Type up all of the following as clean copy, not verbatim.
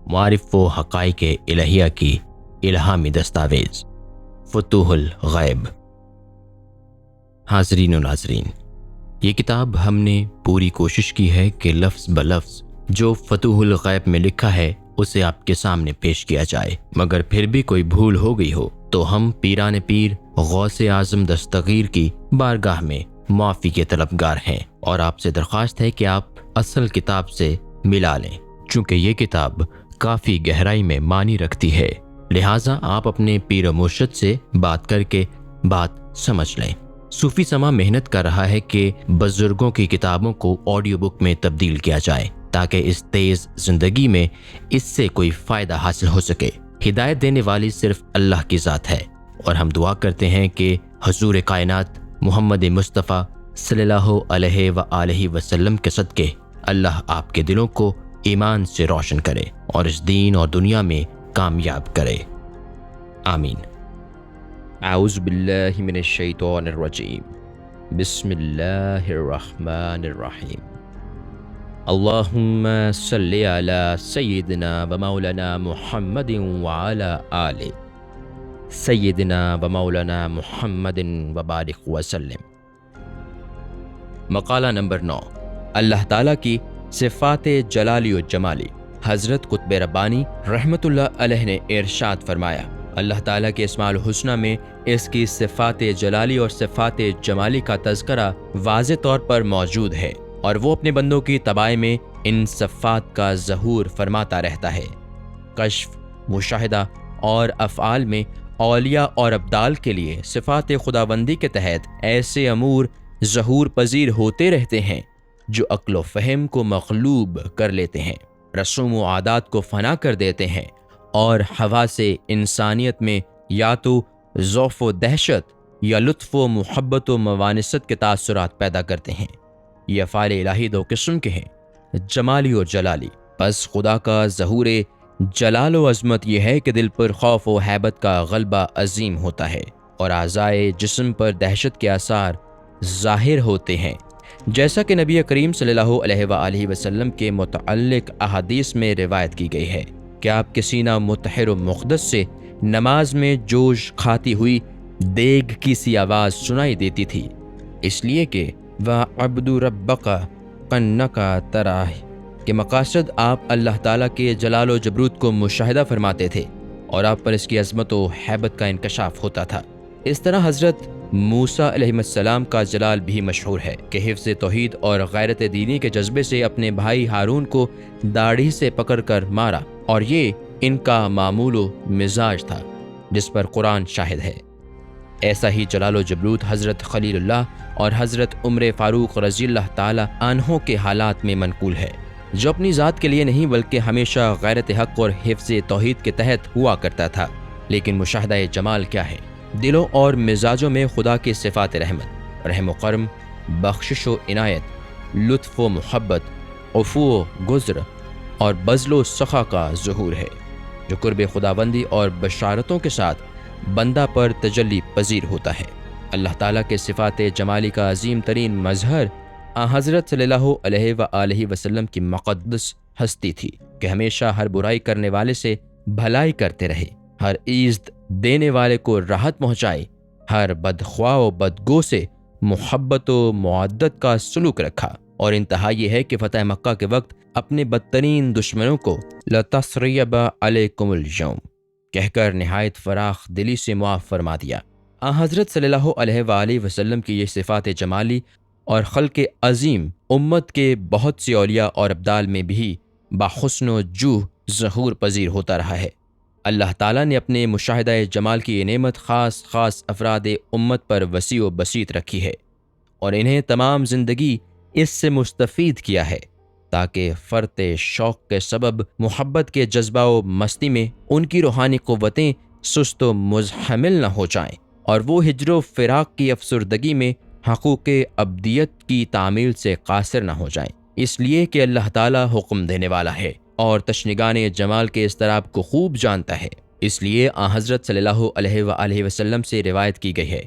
معارف و حقائق الہیہ کی الہامی دستاویز فتوح الغیب۔ حاضرین و ناظرین، یہ کتاب ہم نے پوری کوشش کی ہے کہ لفظ بلفظ جو فتوح الغیب میں لکھا ہے اسے آپ کے سامنے پیش کیا جائے، مگر پھر بھی کوئی بھول ہو گئی ہو تو ہم پیران پیر غوث اعظم دستگیر کی بارگاہ میں معافی کے طلبگار ہیں، اور آپ سے درخواست ہے کہ آپ اصل کتاب سے ملا لیں، چونکہ یہ کتاب کافی گہرائی میں معنی رکھتی ہے، لہٰذا آپ اپنے پیر و مرشد سے بات کر کے بات سمجھ لیں۔ صوفی سما محنت کر رہا ہے کہ بزرگوں کی کتابوں کو آڈیو بک میں تبدیل کیا جائے تاکہ اس تیز زندگی میں اس سے کوئی فائدہ حاصل ہو سکے۔ ہدایت دینے والی صرف اللہ کی ذات ہے، اور ہم دعا کرتے ہیں کہ حضور کائنات محمد مصطفیٰ صلی اللہ علیہ وآلہ وسلم کے صدقے اللہ آپ کے دلوں کو ایمان سے روشن کرے اور اس دین اور دنیا میں کامیاب کرے، آمین۔ اعوذ باللہ من الشیطان الرجیم، بسم اللہ الرحمن الرحیم۔ اللہم صلی علی سیدنا و مولانا محمد وعلی آل سیدنا و مولانا محمد وبارک وسلم۔ مقالہ نمبر 9، اللہ تعالیٰ کی صفات جلالی و جمالی۔ حضرت قطب ربانی رحمۃ اللہ علیہ نے ارشاد فرمایا، اللہ تعالیٰ کے اسماء الحسنہ میں اس کی صفات جلالی اور صفات جمالی کا تذکرہ واضح طور پر موجود ہے، اور وہ اپنے بندوں کی طباع میں ان صفات کا ظہور فرماتا رہتا ہے۔ کشف، مشاہدہ اور افعال میں اولیاء اور ابدال کے لیے صفات خداوندی کے تحت ایسے امور ظہور پذیر ہوتے رہتے ہیں جو عقل و فہم کو مغلوب کر لیتے ہیں، رسوم و عادات کو فنا کر دیتے ہیں، اور ہوا سے انسانیت میں یا تو ذوف و دہشت یا لطف و محبت و موانست کے تاثرات پیدا کرتے ہیں۔ یہ افعال الہی دو قسم کے ہیں، جمالی و جلالی۔ پس خدا کا ظہور جلال و عظمت یہ ہے کہ دل پر خوف و ہیبت کا غلبہ عظیم ہوتا ہے، اور اعضائے جسم پر دہشت کے آثار ظاہر ہوتے ہیں، جیسا کہ نبی کریم صلی اللہ علیہ وآلہ وسلم کے متعلق احادیث میں روایت کی گئی ہے کہ آپ کے سینہ مطہر و مقدس سے نماز میں جوش کھاتی ہوئی دیگ کی سی آواز سنائی دیتی تھی، اس لیے کہ وَعَبْدُ رَبَّكَ قَنَّكَ تَرَاهُ کے مقاصد آپ اللہ تعالیٰ کے جلال و جبروت کو مشاہدہ فرماتے تھے، اور آپ پر اس کی عظمت و ہیبت کا انکشاف ہوتا تھا۔ اس طرح حضرت موسیٰ علیہ السلام کا جلال بھی مشہور ہے کہ حفظ توحید اور غیرت دینی کے جذبے سے اپنے بھائی ہارون کو داڑھی سے پکڑ کر مارا، اور یہ ان کا معمول و مزاج تھا جس پر قرآن شاہد ہے۔ ایسا ہی جلال و جبروت حضرت خلیل اللہ اور حضرت عمر فاروق رضی اللہ تعالی عنہ کے حالات میں منقول ہے، جو اپنی ذات کے لیے نہیں بلکہ ہمیشہ غیرت حق اور حفظ توحید کے تحت ہوا کرتا تھا۔ لیکن مشاہدہ جمال کیا ہے؟ دلوں اور مزاجوں میں خدا کی صفات رحمت، رحم و کرم، بخشش و عنایت، لطف و محبت، عفو و گزر اور بذل و سخا کا ظہور ہے، جو قرب خداوندی اور بشارتوں کے ساتھ بندہ پر تجلی پذیر ہوتا ہے۔ اللہ تعالیٰ کے صفات جمالی کا عظیم ترین مظہر حضرت صلی اللہ علیہ وآلہ وسلم کی مقدس ہستی تھی کہ ہمیشہ ہر برائی کرنے والے سے بھلائی کرتے رہے، ہر ایزد دینے والے کو راحت پہنچائی، ہر بدخواہ و بدگو سے محبت و معدت کا سلوک رکھا، اور انتہا یہ ہے کہ فتح مکہ کے وقت اپنے بدترین دشمنوں کو لَتَثْرِيَبَ عَلَيْكُمُ الْيَوْمَ کہہ کر نہایت فراخ دلی سے معاف فرما دیا۔ حضرت صلی اللہ علیہ وآلہ وسلم کی یہ صفات جمالی اور خلق عظیم امت کے بہت سی اولیاء اور ابدال میں بھی باحسن و جوہ ظہور پذیر ہوتا رہا ہے۔ اللہ تعالیٰ نے اپنے مشاہدہ جمال کی یہ نعمت خاص افراد امت پر وسیع و بسیط رکھی ہے، اور انہیں تمام زندگی اس سے مستفید کیا ہے تاکہ فرط شوق کے سبب محبت کے جذبہ و مستی میں ان کی روحانی قوتیں سست و مزحمل نہ ہو جائیں، اور وہ ہجر و فراق کی افسردگی میں حقوق ابدیت کی تعمیل سے قاصر نہ ہو جائیں، اس لیے کہ اللہ تعالیٰ حکم دینے والا ہے اور تشنگان جمال کے اضطراب کو خوب جانتا ہے۔ اس لیے حضرت صلی اللہ علیہ وآلہ وسلم سے روایت کی گئی ہے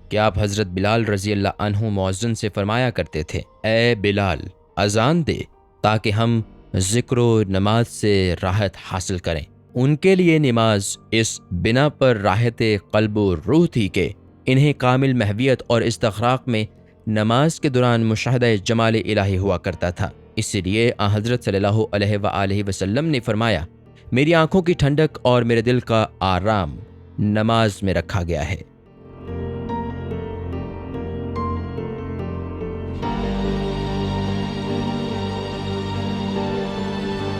کہ آپ حضرت بلال رضی اللہ عنہ مؤذن سے فرمایا کرتے تھے، اے بلال، اذان دے تاکہ ہم ذکر و نماز سے راحت حاصل کریں۔ ان کے لیے نماز اس بنا پر راحت قلب و روح تھی کہ انہیں کامل محویت اور استغراق میں نماز کے دوران مشاہدہ جمال الہی ہوا کرتا تھا۔ اسی لیے آن حضرت صلی اللہ علیہ وآلہ وسلم نے فرمایا، میری آنکھوں کی ٹھنڈک اور میرے دل کا آرام نماز میں رکھا گیا ہے۔